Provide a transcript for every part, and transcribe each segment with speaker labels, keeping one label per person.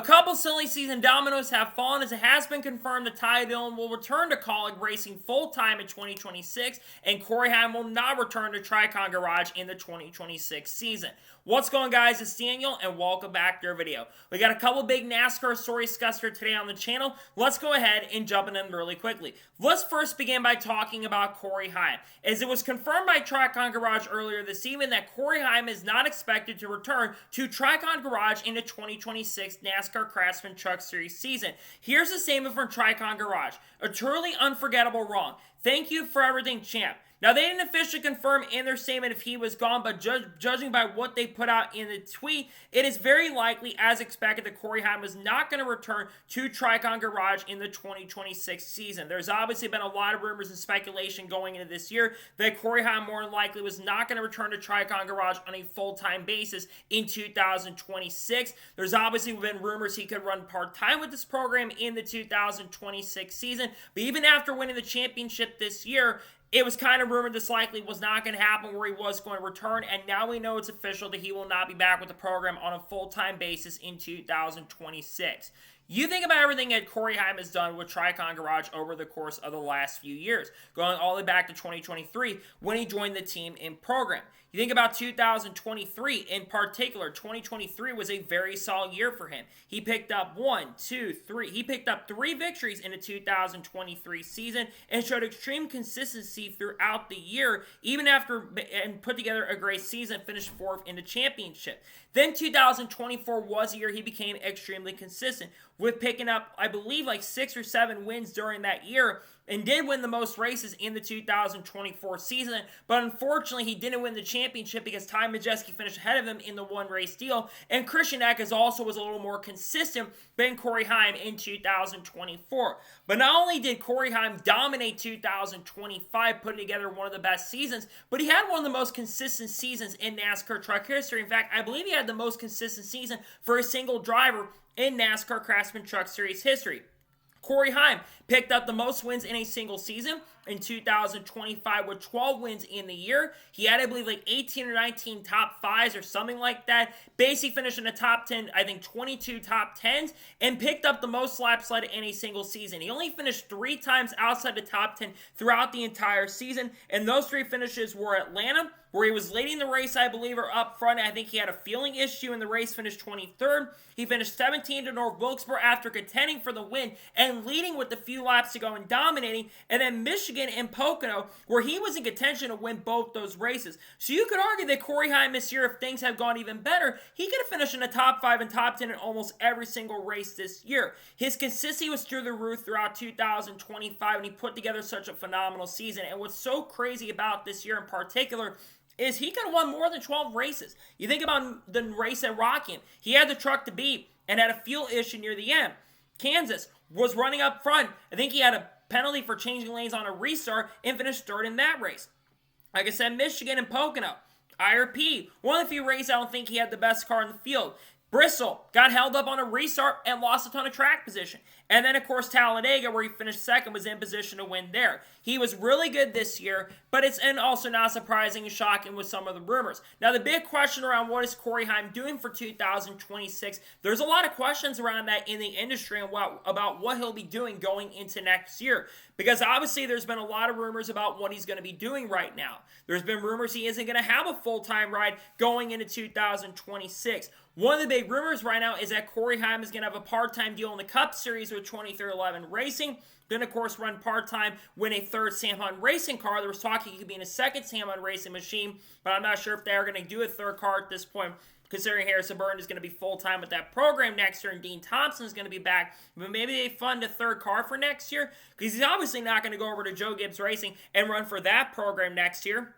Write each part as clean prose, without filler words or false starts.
Speaker 1: A couple silly season dominoes have fallen as it has been confirmed that Dillon will return to Kaulig Racing full-time in 2026, and Corey Heim will not return to Tricon Garage in the 2026 season. What's going on, guys? It's Daniel, and welcome back to our video. We got a couple big NASCAR stories discussed here today on the channel. Let's go ahead and jump in them really quickly. Let's first begin by talking about Corey Heim, as it was confirmed by Tricon Garage earlier this evening that Corey Heim is not expected to return to Tricon Garage in the 2026 NASCAR Craftsman Truck Series season. Here's a statement from Tricon Garage. A truly unforgettable wrong. Thank you for everything, champ. Now, they didn't officially confirm in their statement if he was gone, but judging by what they put out in the tweet, it is very likely, as expected, that Corey Heim was not going to return to Tricon Garage in the 2026 season. There's obviously been a lot of rumors and speculation going into this year that Corey Heim more than likely was not going to return to Tricon Garage on a full-time basis in 2026. There's obviously been rumors he could run part-time with this program in the 2026 season, but even after winning the championship this year, it was kind of rumored this likely was not going to happen where he was going to return, and now we know it's official that he will not be back with the program on a full-time basis in 2026. You think about everything that Corey Heim has done with Tricon Garage over the course of the last few years, going all the way back to 2023 when he joined the team in program. You think about 2023 in particular. 2023 was a very solid year for him. He picked up he picked up 3 victories in the 2023 season and showed extreme consistency throughout the year, even after and put together a great season, finished 4th in the championship. Then 2024 was a year he became extremely consistent, with picking up, I believe, like 6 or 7 wins during that year, and did win the most races in the 2024 season, but unfortunately he didn't win the championship because Ty Majeski finished ahead of him in the one-race deal, and Christian Eckes also was a little more consistent than Corey Heim in 2024. But not only did Corey Heim dominate 2025, putting together one of the best seasons, but he had one of the most consistent seasons in NASCAR truck history. In fact, I believe he had the most consistent season for a single driver in NASCAR Craftsman Truck Series history. Corey Heim picked up the most wins in a single season in 2025 with 12 wins in the year. He had, I believe, like 18 or 19 top 5s or something like that. Basically finished in the top 10, I think 22 top 10s, and picked up the most laps led in a single season. He only finished 3 times outside the top 10 throughout the entire season, and those 3 finishes were Atlanta, where he was leading the race, I believe, or up front. I think he had a fueling issue in the race, finished 23rd. He finished 17th to North Wilkesboro after contending for the win and leading with a few laps to go and dominating. And then Michigan and Pocono, where he was in contention to win both those races. So you could argue that Corey Heim this year, if things have gone even better, he could have finished in the top 5 and top 10 in almost every single race this year. His consistency was through the roof throughout 2025, and he put together such a phenomenal season. And what's so crazy about this year in particular is he could have won more than 12 races. You think about the race at Rockingham. He had the truck to beat and had a fuel issue near the end. Kansas was running up front. I think he had a penalty for changing lanes on a restart and finished 3rd in that race. Like I said, Michigan and Pocono. IRP, one of the few races I don't think he had the best car in the field. Bristol got held up on a restart and lost a ton of track position. And then, of course, Talladega, where he finished 2nd, was in position to win there. He was really good this year, but it's also not surprising and shocking with some of the rumors. Now, the big question around what is Corey Heim doing for 2026, there's a lot of questions around that in the industry and about what he'll be doing going into next year. Because obviously there's been a lot of rumors about what he's going to be doing right now. There's been rumors he isn't going to have a full-time ride going into 2026. One of the big rumors right now is that Corey Heim is going to have a part-time deal in the Cup Series with 2311 Racing. Then, of course, run part-time, win a 3rd Sam Hunt racing car. There was talk he could be in a 2nd Sam Hunt racing machine, but I'm not sure if they're going to do a 3rd car at this point, considering Harrison Burton is going to be full-time with that program next year and Dean Thompson is going to be back. But maybe they fund a 3rd car for next year, because he's obviously not going to go over to Joe Gibbs Racing and run for that program next year.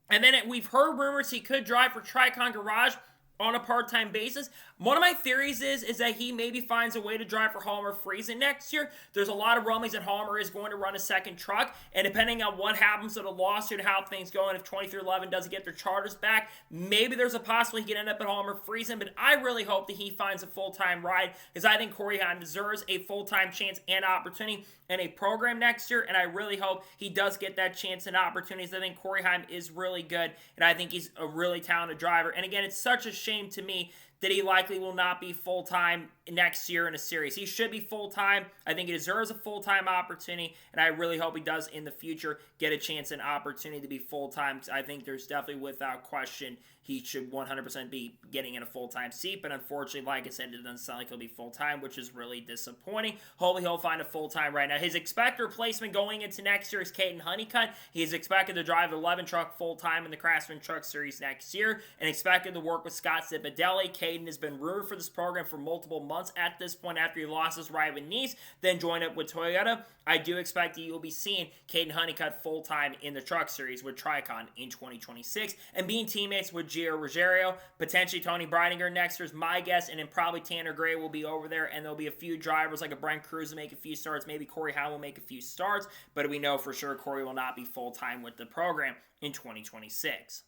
Speaker 1: And then we've heard rumors he could drive for Tricon Garage on a part-time basis. One of my theories is that he maybe finds a way to drive for Hallmer Friesen next year. There's a lot of rumblings that Hallmer is going to run a 2nd truck, and depending on what happens to the lawsuit and how things go, and if 2311 doesn't get their charters back, maybe there's a possibility he could end up at Hallmer Friesen, but I really hope that he finds a full-time ride, because I think Corey Heim deserves a full-time chance and opportunity in a program next year, and I really hope he does get that chance and opportunities. I think Corey Heim is really good, and I think he's a really talented driver. And again, it's such a shame to me that he likely will not be full-time next year in a series. He should be full-time. I think he deserves a full-time opportunity, and I really hope he does in the future get a chance and opportunity to be full-time, because I think there's definitely, without question, he should 100% be getting in a full-time seat, but unfortunately, like I said, it doesn't sound like he'll be full-time, which is really disappointing. Hopefully, he'll find a full-time right now. His expected replacement going into next year is Caden Honeycutt. He's expected to drive the 11 truck full-time in the Craftsman Truck Series next year, and expected to work with Scott Zipadelli. Caden has been rumored for this program for multiple months at this point after he lost his ride with Nice, then joined up with Toyota. I do expect that you'll be seeing Caden Honeycutt full-time in the Truck Series with Tricon in 2026, and being teammates with Gio Ruggiero, potentially Tony Breidinger next year is my guess, and then probably Tanner Gray will be over there, and there'll be a few drivers like a Brent Cruz will make a few starts, maybe Corey Heim will make a few starts, but we know for sure Corey will not be full-time with the program in 2026.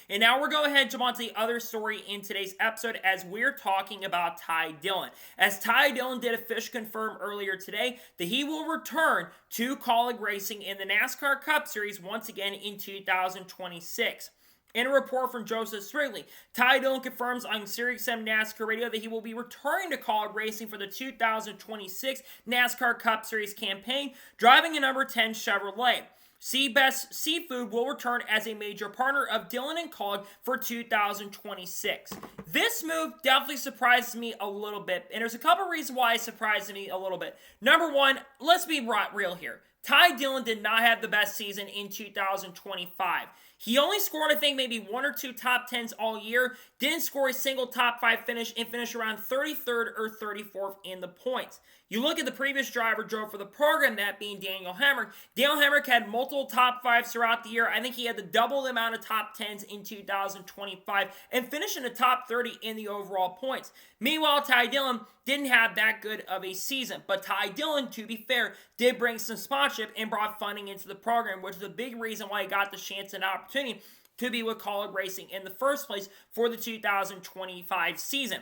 Speaker 1: And now we're going to go ahead and jump on to the other story in today's episode as we're talking about Ty Dillon. As Ty Dillon did officially confirm earlier today that he will return to Kaulig Racing in the NASCAR Cup Series once again in 2026. In a report from Joseph Strigley, Ty Dillon confirms on Sirius XM NASCAR Radio that he will be returning to Kaulig Racing for the 2026 NASCAR Cup Series campaign, driving a number 10 Chevrolet. Seabest Seafood will return as a major partner of Dillon and Kaulig for 2026. This move definitely surprises me a little bit, and there's a couple reasons why it surprises me a little bit. Number one, let's be real here. Ty Dillon did not have the best season in 2025. He only scored, I think, maybe 1 or 2 top 10s all year, didn't score a single top 5 finish, and finished around 33rd or 34th in the points. You look at the previous driver drove for the program, that being Daniel Hemrick. Daniel Hemrick had multiple top 5s throughout the year. I think he had the double the amount of top 10s in 2025 and finished in the top 30 in the overall points. Meanwhile, Ty Dillon didn't have that good of a season, but Ty Dillon, to be fair, did bring some sponsorship and brought funding into the program, which is a big reason why he got the chance and opportunity to be with Kaulig Racing in the first place for the 2025 season.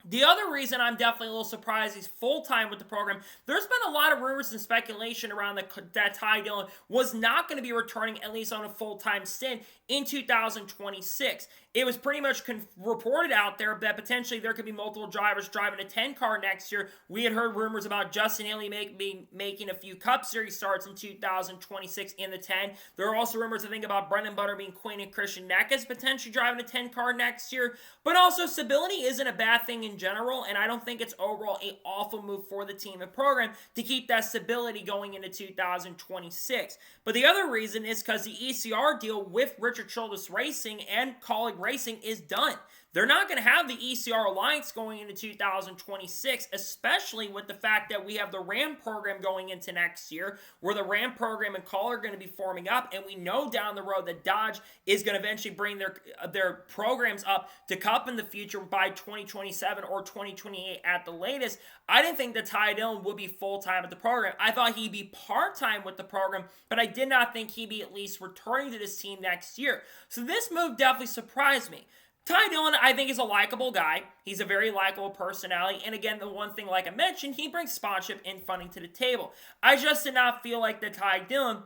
Speaker 1: The other reason I'm definitely a little surprised he's full-time with the program, there's been a lot of rumors and speculation around that Ty Dillon was not going to be returning at least on a full-time stint in 2026. It was pretty much reported out there that potentially there could be multiple drivers driving a 10 car next year. We had heard rumors about Justin Haley making a few Cup Series starts in 2026 in the 10. There are also rumors, I think, about Brendan Butter being Quinn and Christian Neckes potentially driving a 10 car next year. But also, stability isn't a bad thing in general, and I don't think it's overall an awful move for the team and program to keep that stability going into 2026. But the other reason is because the ECR deal with Richard Childress Racing and Kaulig Racing is done. They're not going to have the ECR alliance going into 2026, especially with the fact that we have the Ram program going into next year, where the Ram program and Kaulig are going to be forming up, and we know down the road that Dodge is going to eventually bring their programs up to Cup in the future by 2027 or 2028 at the latest. I didn't think that Ty Dillon would be full-time at the program. I thought he'd be part-time with the program, but I did not think he'd be at least returning to this team next year. So this move definitely surprised me. Ty Dillon, I think, is a likable guy. He's a very likable personality. And again, the one thing, like I mentioned, he brings sponsorship and funding to the table. I just did not feel like that Ty Dillon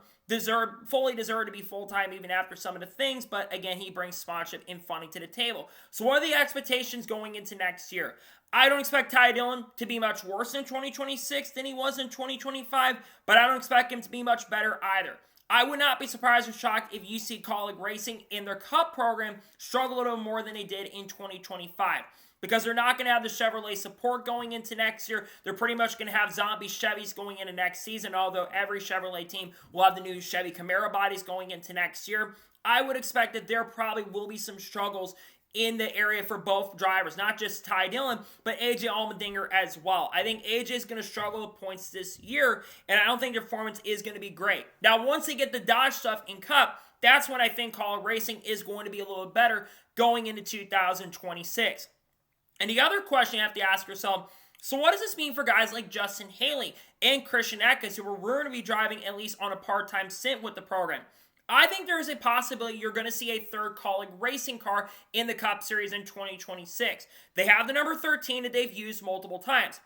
Speaker 1: fully deserved to be full-time even after some of the things. But again, he brings sponsorship and funding to the table. So what are the expectations going into next year? I don't expect Ty Dillon to be much worse in 2026 than he was in 2025. But I don't expect him to be much better either. I would not be surprised or shocked if you see Kaulig Racing in their Cup program struggle a little more than they did in 2025. Because they're not going to have the Chevrolet support going into next year. They're pretty much going to have zombie Chevys going into next season, although every Chevrolet team will have the new Chevy Camaro bodies going into next year. I would expect that there probably will be some struggles in the area for both drivers, not just Ty Dillon, but AJ Allmendinger as well. I think AJ is going to struggle with points this year, and I don't think their performance is going to be great. Now, once they get the Dodge stuff in Cup, that's when I think Kaulig Racing is going to be a little better going into 2026. And the other question you have to ask yourself, so what does this mean for guys like Justin Haley and Christian Neckes, who were rumored to be driving at least on a part-time stint with the program? I think there is a possibility you're going to see a third Kaulig Racing car in the Cup Series in 2026. They have the number 13 that they've used multiple times.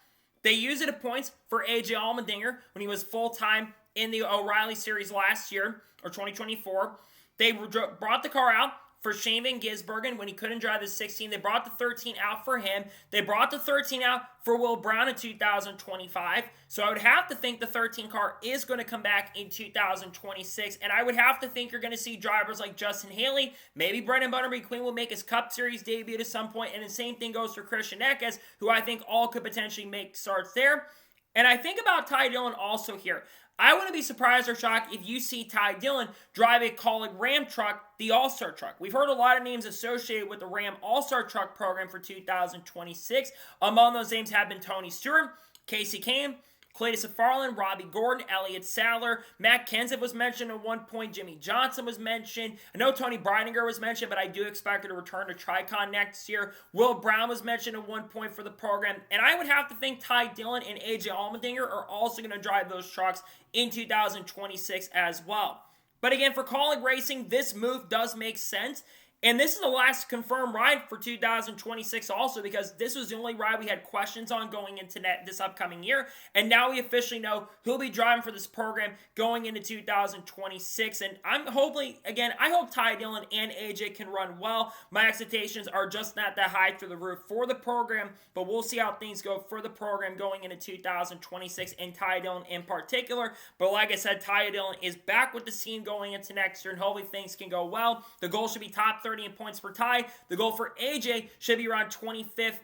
Speaker 1: They used it at points for AJ Allmendinger when he was full-time in the O'Reilly Series last year, or 2024. They brought the car out for Shane Van Gisbergen when he couldn't drive the 16. They brought the 13 out for him. They brought the 13 out for Will Brown in 2025. So I would have to think the 13 car is going to come back in 2026. And I would have to think you're going to see drivers like Justin Haley. Maybe Brendan Butterby Queen will make his Cup Series debut at some point. And the same thing goes for Christian Eckes, who I think all could potentially make starts there. And I think about Ty Dillon also here. I wouldn't be surprised or shocked if you see Ty Dillon drive a Kaulig Ram truck, the All-Star truck. We've heard a lot of names associated with the Ram All-Star truck program for 2026. Among those names have been Tony Stewart, Casey Kane, Clayton Farland, Robbie Gordon, Elliott Sadler, Matt Kenseth was mentioned at one point, Jimmy Johnson was mentioned. I know Tony Breidinger was mentioned, but I do expect her to return to Tricon next year. Will Brown was mentioned at one point for the program, and I would have to think Ty Dillon and AJ Allmendinger are also going to drive those trucks in 2026 as well. But again, for Kaulig Racing, this move does make sense. And this is the last confirmed ride for 2026 also, because this was the only ride we had questions on going into this upcoming year. And now we officially know who'll be driving for this program going into 2026. And I'm hoping, again, I hope Ty Dillon and AJ can run well. My expectations are just not that high through the roof for the program, but we'll see how things go for the program going into 2026 and Ty Dillon in particular. But like I said, Ty Dillon is back with the scene going into next year, and hopefully things can go well. The goal should be top 30 in points for Ty. The goal for AJ should be around 25th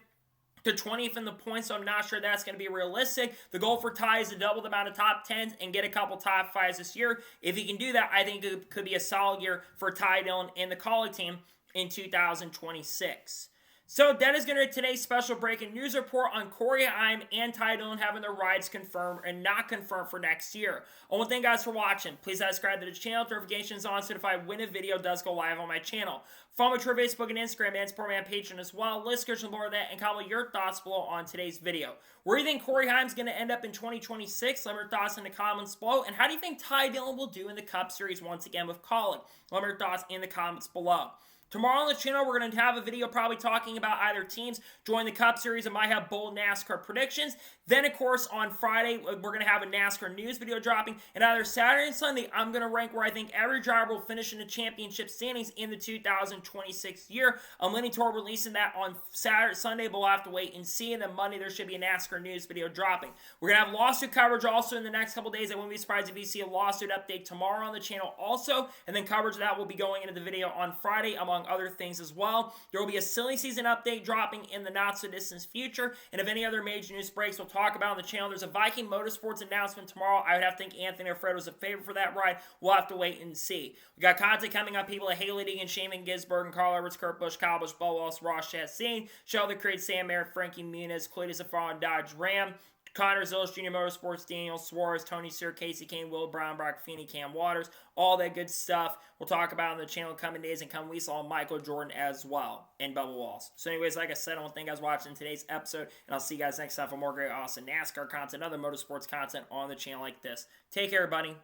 Speaker 1: to 20th in the points, so I'm not sure that's going to be realistic. The goal for Ty is to double the amount of top 10s and get a couple top 5s this year. If he can do that, I think it could be a solid year for Ty Dillon and the Kaulig team in 2026. So that is going to be today's special breaking news report on Corey Heim and Ty Dillon having their rides confirmed and not confirmed for next year. I want to thank you guys for watching. Please subscribe to the channel, notifications on, so if I win a video does go live on my channel. Follow me on Facebook and Instagram and support me on Patreon as well. List description below that, and comment your thoughts below on today's video. Where do you think Corey Heim's going to end up in 2026? Let me know your thoughts in the comments below. And how do you think Ty Dillon will do in the Cup Series once again with Kaulig? Let me know your thoughts in the comments below. Tomorrow on the channel, we're going to have a video probably talking about either teams join the Cup Series and might have bold NASCAR predictions. Then, of course, on Friday, we're going to have a NASCAR news video dropping. And either Saturday and Sunday, I'm going to rank where I think every driver will finish in the championship standings in the 2026 year. I'm leaning toward releasing that on Sunday, but we'll have to wait and see. And then Monday, there should be a NASCAR news video dropping. We're going to have lawsuit coverage also in the next couple days. I wouldn't be surprised if you see a lawsuit update tomorrow on the channel also. And then coverage of that will be going into the video on Friday, among other things as well. There will be a silly season update dropping in the not-so-distant future. And if any other major news breaks, we'll talk about on the channel. There's a Viking Motorsports announcement tomorrow. I would have to think Anthony Alfredo is a favorite for that ride. We'll have to wait and see. We got content coming up. People like Haley Deegan, Shane Van Gisbergen, Carl Edwards, Kurt Busch, Kyle Busch, Bo Wallace, Ross Chastain, Sheldon Creed, Sam Merritt, Frankie Muniz, Clayton Farland, Dodge Ram, Connor Zillis, Jr. Motorsports, Daniel Suarez, Tony Stewart, Casey Kane, Will Brown, Brock Feeney, Cam Waters, all that good stuff we'll talk about on the channel coming days, and come we saw Michael Jordan as well, and Bubba Wallace. So anyways, like I said, I want to thank you guys for watching today's episode, and I'll see you guys next time for more great, awesome NASCAR content, other motorsports content on the channel like this. Take care, everybody.